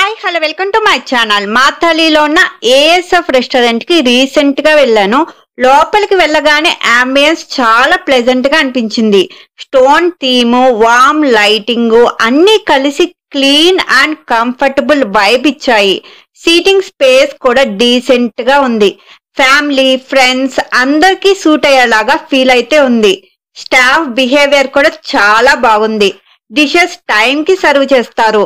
Hi hello welcome to my channel. మాథాలీలో ఉన్న ASF restaurant కి రీసెంట్ గా వెళ్ళాను. లోపలికి వెళ్ళగానే అంబియన్స్ చాలా ప్లెజెంట్ గా అనిపించింది. స్టోన్ థీమ్, వార్మ్ లైటింగ్ అన్ని కలిసి క్లీన్ అండ్ కంఫర్టబుల్ వైబ్ ఇచ్చాయి. సీటింగ్ స్పేస్ కూడా డీసెంట్ గా ఉంది. ఫ్యామిలీ ఫ్రెండ్స్ అందరికీ సూట్ అయ్యేలాగా ఫీల్ అయితే ఉంది. స్టాఫ్ బిహేవియర్ కూడా చాలా బాగుంది. డిషెస్ టైం కి సర్వ్ చేస్తారు.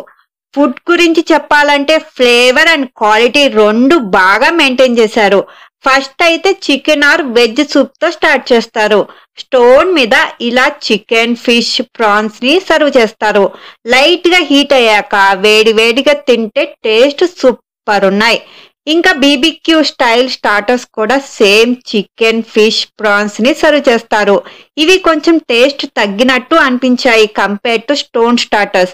ఫుడ్ గురించి చెప్పాలంటే ఫ్లేవర్ అండ్ క్వాలిటీ రెండు బాగా మెయింటైన్ చేశారు. ఫస్ట్ అయితే చికెన్ ఆర్ వెజ్ సూప్ తో స్టార్ట్ చేస్తారు. స్టోన్ మీద ఇలా చికెన్, ఫిష్, ప్రాన్స్ ని సర్వ్ చేస్తారు. లైట్ గా హీట్ అయ్యాక వేడి వేడిగా తింటే టేస్ట్ సూపర్ ఉన్నాయి. ఇంకా బీబీక్యూ స్టైల్ స్టార్టర్స్ కూడా సేమ్ చికెన్, ఫిష్, ప్రాన్స్ ని సర్వ్ చేస్తారు. ఇవి కొంచెం టేస్ట్ తగ్గినట్టు అనిపించాయి కంపేర్ టు స్టోన్ స్టార్టర్స్.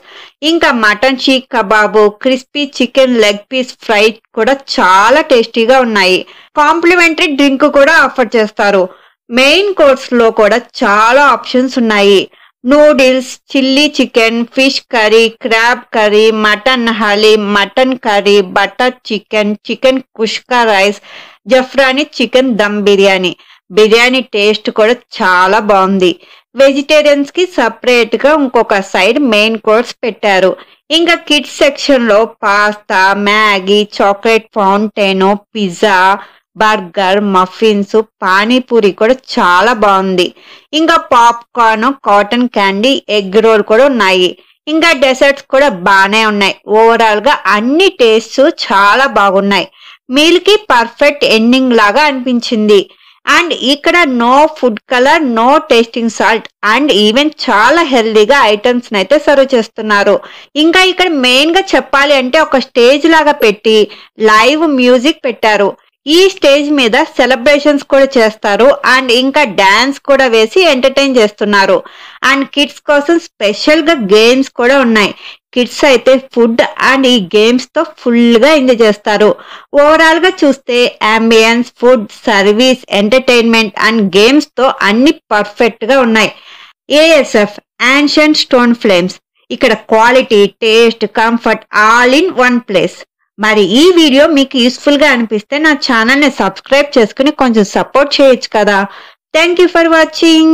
ఇంకా mutton cheek kebab, crispy chicken leg piece fry కూడా చాలా టేస్టీగా ఉన్నాయి. కాంప్లిమెంటరీ డ్రింక్ కూడా ఆఫర్ చేస్తారు. మెయిన్ కోర్స్ లో కూడా చాలా ఆప్షన్స్ ఉన్నాయి. Noodles, chilli chicken, fish curry, crab curry, mutton haleem, mutton curry, butter chicken, chicken kushka rice, Zafrani chicken dum biryani. Biryani taste కూడా చాలా బాగుంది. వెజిటేరియన్స్ కి సపరేట్ గా ఇంకొక సైడ్ మెయిన్ కోర్స్ పెట్టారు. ఇంకా కిడ్స్ సెక్షన్ లో pasta, Maggi, chocolate fountain, pizza, burger, muffins, panipuri కూడా చాలా బాగుంది. ఇంకా popcorn, cotton candy, egg role కూడా ఉన్నాయి. ఇంకా డెసర్ట్స్ కూడా బాగానే ఉన్నాయి. ఓవరాల్ గా అన్ని టేస్ట్ చాలా బాగున్నాయి. మీల్ కి పర్ఫెక్ట్ ఎండింగ్ లాగా అనిపించింది. అండ్ ఇక్కడ no food colour, no tasting salt and even చాలా హెల్దీగా ఐటమ్స్ అయితే సర్వ్ చేస్తున్నారు. ఇంకా ఇక్కడ మెయిన్ గా చెప్పాలి అంటే ఒక స్టేజ్ లాగా పెట్టి లైవ్ మ్యూజిక్ పెట్టారు. ఈ స్టేజ్ మీద సెలబ్రేషన్స్ కూడా చేస్తారు అండ్ ఇంకా డాన్స్ కూడా వేసి ఎంటర్టైన్ చేస్తున్నారు. అండ్ కిడ్స్ కోసం స్పెషల్ గా గేమ్స్ కూడా ఉన్నాయి. కిడ్స్ అయితే ఫుడ్ అండ్ ఈ గేమ్స్ తో ఫుల్ గా ఎంజాయ్ చేస్తారు. ఓవరాల్ గా చూస్తే ambience, food, service, entertainment and games తో అన్ని పర్ఫెక్ట్ గా ఉన్నాయి. ASF ancient stone flames. ఇక్కడ quality, taste, comfort all in one place. మరి ఈ వీడియో మీకు యూస్ఫుల్ గా అనిపిస్తే నా ఛానల్ ని సబ్స్క్రైబ్ చేసుకుని కొంచెం సపోర్ట్ చేయొచ్చు కదా. Thank you for watching.